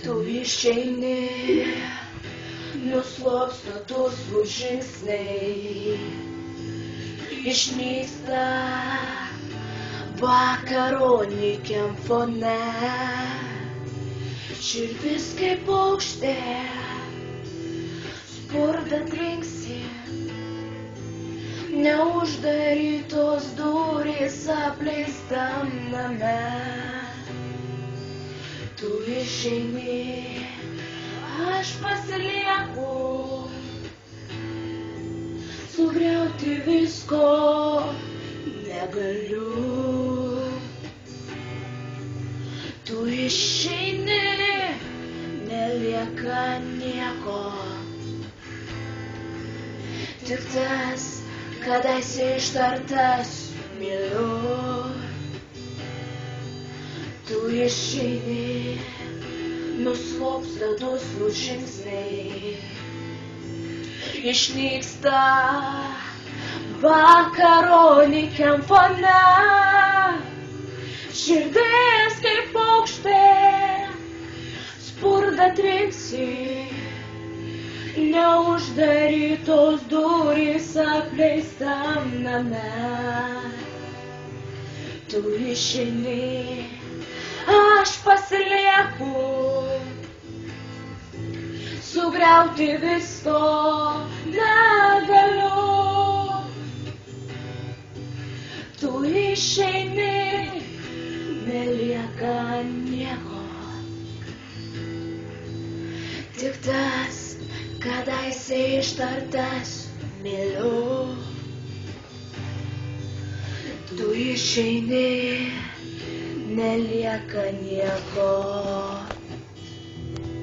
Tu išeini, nuslopsta tusų žingsniai, išnyksta vakaro nykiam fone, širdis kaip paukštė, spurda trinksi, neuždarytos durys apleistam name. Tu išeini, aš pasilieku, sugriauti visko negaliu. Tu išeini, nelieka nieko, tik tas, kadaise ištartas myliu. Tu išeini, nuslopsta dusų žingsniai, išnyksta vakaro nykiam fone, širdis kaip paukštė, spurda trinksi, neuždarytos durys apleistam name. Tu išeini, aš pasilieku, sugriauti visko negaliu. Tu išeini, nelieka nieko, tik tas, kadaise ištartas myliu. Tu išeini, nelieka nieko.